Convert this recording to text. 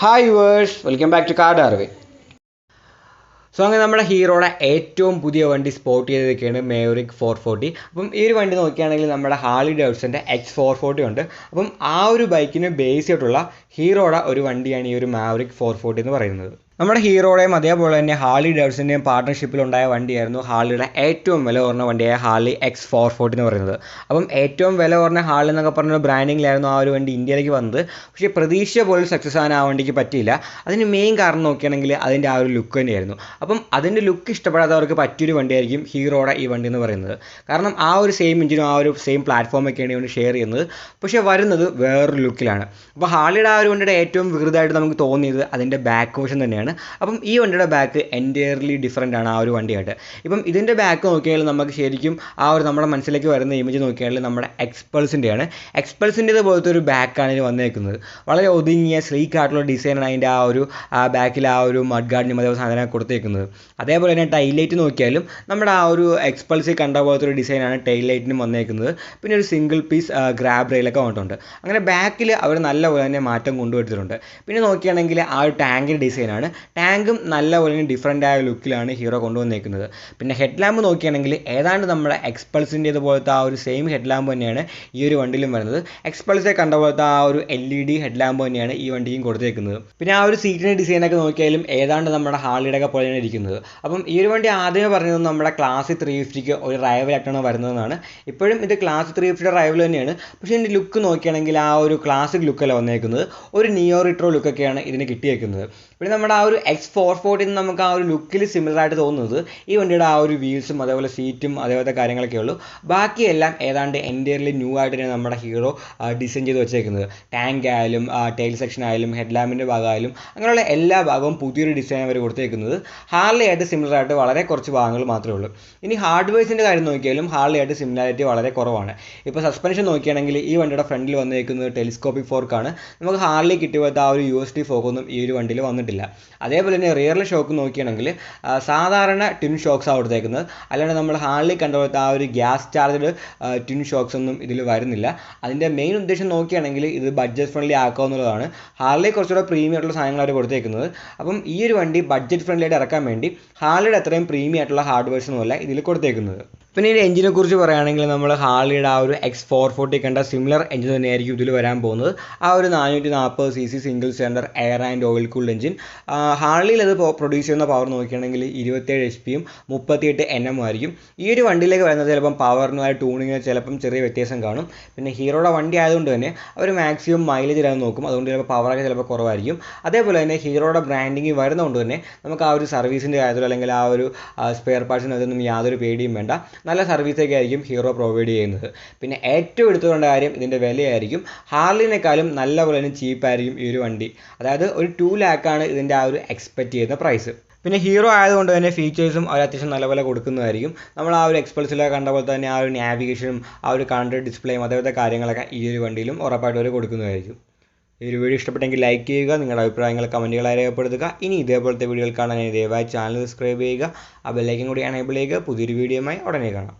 Hi വേഴ്സ്, welcome back to car ഡാർവേ. So അങ്ങനെ നമ്മുടെ ഹീറോയുടെ ഏറ്റവും പുതിയ വണ്ടി സ്പോട്ട് ചെയ്തതൊക്കെയാണ് മാവറിക് 440. അപ്പം ഈ ഒരു വണ്ടി നോക്കുകയാണെങ്കിൽ നമ്മുടെ ഹാർലി ഡേവിഡ്സൻ്റെ X440 ഉണ്ട്. അപ്പം ആ ഒരു ബൈക്കിന് ബേസ് ചെയ്തിട്ടുള്ള ഹീറോയുടെ ഒരു വണ്ടിയാണ് ഈ ഒരു മാവറിക് 440 എന്ന് പറയുന്നത്. നമ്മുടെ ഹീറോയുടെയും അതേപോലെ തന്നെ ഹാർലി ഡേവിഡ്സൻ്റെയും പാർട്ട്ണർഷിപ്പിലുണ്ടായ വണ്ടിയായിരുന്നു ഹാർലിയുടെ ഏറ്റവും വില കുറഞ്ഞ വണ്ടിയായ ഹാർലി X440 എന്ന് പറയുന്നത്. അപ്പം ഏറ്റവും വില കുറഞ്ഞ ഹാർലി എന്നൊക്കെ പറഞ്ഞ ബ്രാൻഡിങ്ങിലായിരുന്നു ആ ഒരു വണ്ടി ഇന്ത്യയിലേക്ക് വന്നത്. പക്ഷേ പ്രതീക്ഷ പോലും സക്സസ് ആകാൻ ആ വണ്ടിക്ക് പറ്റിയില്ല. അതിന് മെയിൻ കാരണം നോക്കുകയാണെങ്കിൽ അതിൻ്റെ ആ ഒരു ലുക്ക് തന്നെയായിരുന്നു. അപ്പം അതിൻ്റെ ലുക്ക് ഇഷ്ടപ്പെടാത്തവർക്ക് പറ്റിയൊരു വണ്ടിയായിരിക്കും ഹീറോയുടെ ഈ വണ്ടി എന്ന് പറയുന്നത്. കാരണം ആ ഒരു സെയിം എഞ്ചിനും ആ ഒരു സെയിം പ്ലാറ്റ്ഫോമൊക്കെയാണ് ഇവന് ഷെയർ ചെയ്യുന്നത്. പക്ഷേ വരുന്നത് വേറൊരു ലുക്കിലാണ്. അപ്പോൾ ഹാർലിയുടെ ആ ഒരു വണ്ടിയുടെ ഏറ്റവും വികൃതമായിട്ട് നമുക്ക് തോന്നിയത് അതിൻ്റെ ബാക്ക് വേർഷൻ തന്നെയാണ്. അപ്പം ഈ വണ്ടിയുടെ ബാക്ക് എൻറ്റയർലി ഡിഫറൻ്റ് ആണ് ആ ഒരു വണ്ടിയായിട്ട്. ഇപ്പം ഇതിൻ്റെ ബാക്ക് നോക്കിയാൽ നമുക്ക് ശരിക്കും ആ ഒരു നമ്മുടെ മനസ്സിലേക്ക് വരുന്ന ഇമേജ് നോക്കിയാൽ നമ്മുടെ എക്സ്പൾസിൻ്റെയാണ്. എക്സ്പൾസിൻ്റേത് പോലത്തെ ഒരു ബാക്കാണ് ഇതിന് വന്നേക്കുന്നത്. വളരെ ഒതുങ്ങിയ സ്ലീക്കായിട്ടുള്ള ഡിസൈനാണ് അതിൻ്റെ ആ ഒരു ബാക്കിൽ ആ ഒരു മഡ് ഗാർഡിനും അതേപോലെ സാധനം കൊടുത്തേക്കുന്നത്. അതേപോലെ തന്നെ ടൈൽ ലൈറ്റ് നോക്കിയാലും നമ്മുടെ ആ ഒരു എക്സ്പൾസിൽ കണ്ട പോലത്തെ ഒരു ഡിസൈനാണ് ടൈൽ ലൈറ്റിനും വന്നേക്കുന്നത്. പിന്നെ ഒരു സിംഗിൾ പീസ് ഗ്രാബ് റെയിലൊക്കെ വന്നിട്ടുണ്ട്. അങ്ങനെ ബാക്കിൽ അവർ നല്ലപോലെ തന്നെ മാറ്റം കൊണ്ടുവരുത്തിട്ടുണ്ട്. പിന്നെ നോക്കുകയാണെങ്കിൽ ആ ഒരു ടാങ്കിൻ്റെ ഡിസൈനാണ്. ടാങ്കും നല്ലപോലെ തന്നെ ഡിഫറൻ്റ് ആയ ലുക്കിലാണ് ഹീറോ കൊണ്ടുവന്നേക്കുന്നത്. പിന്നെ ഹെഡ് ലാമ്പ് നോക്കുകയാണെങ്കിൽ ഏതാണ്ട് നമ്മുടെ എക്സ്പൾസിൻ്റേത് പോലത്തെ ആ ഒരു സെയിം ഹെഡ് ലാമ്പ് തന്നെയാണ് ഈ ഒരു വണ്ടിയിലും വരുന്നത്. എക്സ്പൾസെ കണ്ട പോലത്തെ ആ ഒരു LED ഹെഡ് ലാമ്പ് തന്നെയാണ് ഈ വണ്ടിയും കൊടുത്തേക്കുന്നത്. പിന്നെ ആ ഒരു സീറ്റിൻ്റെ ഡിസൈനൊക്കെ നോക്കിയാലും ഏതാണ്ട് നമ്മുടെ ഹാർലിയുടെ ഒക്കെ പോലെയാണ് ഇരിക്കുന്നത്. അപ്പം ഈ ഒരു വണ്ടി ആദ്യമേ പറഞ്ഞത് നമ്മുടെ ക്ലാസിക് 350ക്ക് ഒരു റൈവലായിട്ടാണ് വരുന്നതെന്നാണ്. ഇപ്പോഴും ഇത് ക്ലാസിക് 350യുടെ റൈവൽ തന്നെയാണ്. പക്ഷേ ഇതിൻ്റെ ലുക്ക് നോക്കുകയാണെങ്കിൽ ആ ഒരു ക്ലാസിക് ലുക്കല്ല വന്നേക്കുന്നത്. ഒരു നിയോ റിട്രോ ലുക്കൊക്കെയാണ് ഇതിന് കിട്ടിയേക്കുന്നത്. പിന്നെ നമ്മുടെ ആ ഒരു X440 നമുക്ക് ആ ഒരു ലുക്കിൽ സിമിലർ ആയിട്ട് തോന്നുന്നത് ഈ വണ്ടിയുടെ ആ ഒരു വീൽസും അതേപോലെ സീറ്റും അതേപോലത്തെ കാര്യങ്ങളൊക്കെ ഉള്ളൂ. ബാക്കിയെല്ലാം ഏതാണ്ട് എൻറ്റയർലി ന്യൂ ആയിട്ട് തന്നെ നമ്മുടെ ഹീറോ ഡിസൈൻ ചെയ്ത് വെച്ചേക്കുന്നത്. ടാങ്ക് ആയാലും ടെയിൽ സെക്ഷൻ ആയാലും ഹെഡ് ലാമ്പിൻ്റെ ഭാഗമായാലും അങ്ങനെയുള്ള എല്ലാ ഭാഗവും പുതിയൊരു ഡിസൈൻ അവർ കൊടുത്തേക്കുന്നത്. ഹാർലി ആയിട്ട് സിമിലർ ആയിട്ട് വളരെ കുറച്ച് ഭാഗങ്ങൾ മാത്രമേ ഉള്ളൂ. ഇനി ഹാർഡ്വെയർസിൻ്റെ കാര്യം നോക്കിയാലും ഹാർലി ആയിട്ട് സിമിലാരിറ്റി വളരെ കുറവാണ്. ഇപ്പോൾ സസ്പെൻഷൻ നോക്കുകയാണെങ്കിൽ ഈ വണ്ടിയുടെ ഫ്രണ്ടിൽ വന്നേക്കുന്നത് ടെലിസ്കോപ്പിക് ഫോർക്കാണ്. നമുക്ക് ഹാർലി കിട്ടിയ പോലത്തെ ആ ഒരു USD ഫോക്കൊന്നും ഈ ഒരു വണ്ടിയിൽ വന്നിട്ടില്ല. അതേപോലെ തന്നെ റിയറിലെ ഷോക്ക് നോക്കുകയാണെങ്കിൽ സാധാരണ ട്വിൻ ഷോക്സാണ് കൊടുത്തേക്കുന്നത്. അല്ലാണ്ട് നമ്മൾ ഹാർലി കണ്ട പോലത്തെ ആ ഒരു ഗ്യാസ് ചാർജഡ് ട്വിൻ ഷോക്സ് ഒന്നും ഇതിൽ വരുന്നില്ല. അതിൻ്റെ മെയിൻ ഉദ്ദേശം നോക്കുകയാണെങ്കിൽ ഇത് ബഡ്ജറ്റ് ഫ്രണ്ട്ലി ആക്കുക എന്നുള്ളതാണ്. ഹാർലി കുറച്ചുകൂടെ പ്രീമിയം ആയിട്ടുള്ള സാധനങ്ങൾ അവർ കൊടുത്തേക്കുന്നത്. അപ്പം ഈ ഒരു വണ്ടി ബഡ്ജറ്റ് ഫ്രണ്ട്ലി ആയിട്ട് ഇറക്കാൻ വേണ്ടി ഹാർലിയുടെ അത്രയും പ്രീമിയം ആയിട്ടുള്ള ഹാർഡ്വെയർസൊന്നുമല്ല ഇതിൽ കൊടുത്തേക്കുന്നത്. പിന്നെ ഈ എഞ്ചിനെ കുറിച്ച് പറയുകയാണെങ്കിൽ നമ്മൾ ഹാർലിയുടെ ആ ഒരു X440 കണ്ട സിമിലർ എഞ്ചിൻ തന്നെയായിരിക്കും ഇതിൽ വരാൻ പോകുന്നത്. ആ ഒരു 440cc single cylinder air and oil cooled engine. ഹാർലിയിൽ അത് പ്രൊഡ്യൂസ് ചെയ്യുന്ന പവർ നോക്കുകയാണെങ്കിൽ 27 HP 38 Nm ആയിരിക്കും. ഈ ഒരു വണ്ടിയിലേക്ക് വരുന്നത് ചിലപ്പം പവറിനും ആ ട്യൂണിങ്ങിന് ചിലപ്പം ചെറിയ വ്യത്യാസം കാണും. പിന്നെ ഹീറോയുടെ വണ്ടി ആയതുകൊണ്ട് തന്നെ അവർ മാക്സിമം മൈലേജ് ഇടാൻ നോക്കും. അതുകൊണ്ട് ചിലപ്പോൾ പവറൊക്കെ ചിലപ്പോൾ കുറവായിരിക്കും. അതേപോലെ തന്നെ ഹീറോയുടെ ബ്രാൻഡിങ് വരുന്നതുകൊണ്ട് തന്നെ നമുക്ക് ആ ഒരു സർവീസിൻ്റെ കാര്യത്തിലോ അല്ലെങ്കിൽ ആ ഒരു സ്പെയർ പാർട്സിന് അതൊന്നും യാതൊരു പേടിയും വേണ്ട. നല്ല സർവീസൊക്കെ ആയിരിക്കും ഹീറോ പ്രൊവൈഡ് ചെയ്യുന്നത്. പിന്നെ ഏറ്റവും എടുത്തുകൊണ്ട കാര്യം ഇതിൻ്റെ വിലയായിരിക്കും. ഹാർലിനേക്കാളും നല്ലപോലെ തന്നെ ചീപ്പായിരിക്കും ഈ ഒരു വണ്ടി. അതായത് ഒരു 2 lakh ആണ് ഇതിൻ്റെ ആ ഒരു എക്സ്പെക്റ്റ് ചെയ്യുന്ന പ്രൈസ്. പിന്നെ ഹീറോ ആയതുകൊണ്ട് തന്നെ ഫീച്ചേഴ്സും അവർ അത്യാവശ്യം നല്ലപോലെ കൊടുക്കുന്നതായിരിക്കും. നമ്മൾ ആ ഒരു എക്സ്പൾസിലൊക്കെ കണ്ട പോലെ തന്നെ ആ ഒരു നാവിഗേഷനും ആ ഒരു കൺട്രോൾ ഡിസ്പ്ലേയും അതേപോലത്തെ കാര്യങ്ങളൊക്കെ ഈ ഒരു വണ്ടിയിലും ഉറപ്പായിട്ട് അവർ കൊടുക്കുന്നതായിരിക്കും. ഈ ഒരു വീഡിയോ ഇഷ്ടപ്പെട്ടെങ്കിൽ ലൈക്ക് ചെയ്യുക, നിങ്ങളുടെ അഭിപ്രായങ്ങൾ കമൻറ്റുകളായി രേഖപ്പെടുത്തുക. ഇനി ഇതേപോലത്തെ വീഡിയോകൾ കാണാൻ ദയവായി ചാനൽ സബ്സ്ക്രൈബ് ചെയ്യുക, ആ ബെല്ലൈക്കൻ കൂടി എനേബിൾ ചെയ്യുക. പുതിയൊരു വീഡിയോയുമായി ഉടനെ കാണാം.